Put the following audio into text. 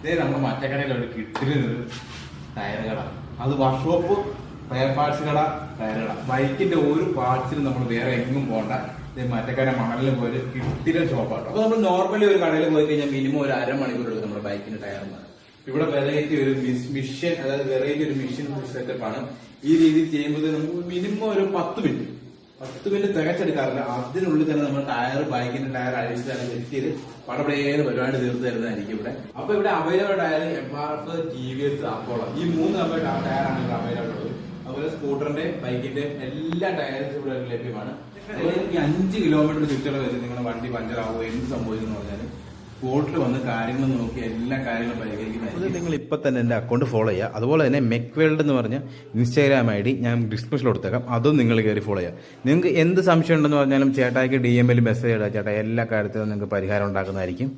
ഇതേ നമ്മുടെ മറ്റക്കടയിൽ ഒരു കിട്ടിലൊരു ടയർ കട, അത് വർക്ക്ഷോപ്പ്, സ്പെയർ പാർട്സ് കട, ടയർ കട. ബൈക്കിന്റെ ഒരു പാർട്സിനും നമ്മൾ വേറെ എങ്ങും പോകണ്ട. മറ്റക്കര മണലിൽ പോയി കിട്ടിലെ ഷോപ്പാണ്. അപ്പൊ നമ്മൾ നോർമലി ഒരു കടയിൽ പോയി കഴിഞ്ഞാൽ മിനിമം ഒരു അരമണിക്കൂർ എടുക്കും നമ്മുടെ ബൈക്കിന്റെ ടയർ. ഇവിടെ വെറൈറ്റി ഒരു മിഷൻ, അതായത് വെറൈറ്റി ഒരു മിഷൻ സെറ്റപ്പ് ആണ്. ഈ രീതിയിൽ ചെയ്യുമ്പോൾ നമുക്ക് മിനിമം ഒരു 10 മിനിറ്റ് തികച്ചെടുക്കാറില്ല. അതിനുള്ളിൽ തന്നെ നമ്മൾ ബൈക്കിന്റെ ടയർ അഴിച്ച് തന്നെ സെറ്റ് ചെയ്ത് പടപടേന്ന് പരിപാടി തീർത്ത് തരുന്നതായിരിക്കും ഇവിടെ. അപ്പൊ ഇവിടെ available tyre MRF, TVS, Apollo, ഈ 3 ടയറാണ് ഇവിടെ അവൈലബിൾ ഉള്ളത്. അതുപോലെ സ്കൂട്ടറിന്റെ, ബൈക്കിന്റെ എല്ലാ ടയർസും ഇവിടെ ലഭ്യമാണ്. 5 കിലോമീറ്റർ ചുറ്റളവ് വെച്ച് നിങ്ങളുടെ വണ്ടി പഞ്ചറാവുക എന്ത് സംഭവിക്കുന്നു പറഞ്ഞാൽ സ്പോട്ടിൽ വന്ന് കാര്യങ്ങൾ നോക്കി എല്ലാ കാര്യങ്ങളും പരിഹരിക്കുന്നത്. നിങ്ങൾ ഇപ്പം തന്നെ എൻ്റെ അക്കൗണ്ട് ഫോളോ ചെയ്യുക. അതുപോലെ തന്നെ മെക്വേൾഡ് എന്ന് പറഞ്ഞ ഇൻസ്റ്റാഗ്രാം ID ഞാൻ ഡിസ്ക്രിപ്ഷനിൽ കൊടുത്തേക്കാം, അതും നിങ്ങൾ കയറി ഫോളോ ചെയ്യുക. നിങ്ങൾക്ക് എന്ത് സംശയം ഉണ്ടെന്ന് പറഞ്ഞാലും ചേട്ടായിക്ക് DM മെസ്സേജ് ഇടാം. ചേട്ടാ എല്ലാ കാര്യത്തിലും നിങ്ങൾക്ക് പരിഹാരം ഉണ്ടാക്കുന്നതായിരിക്കും.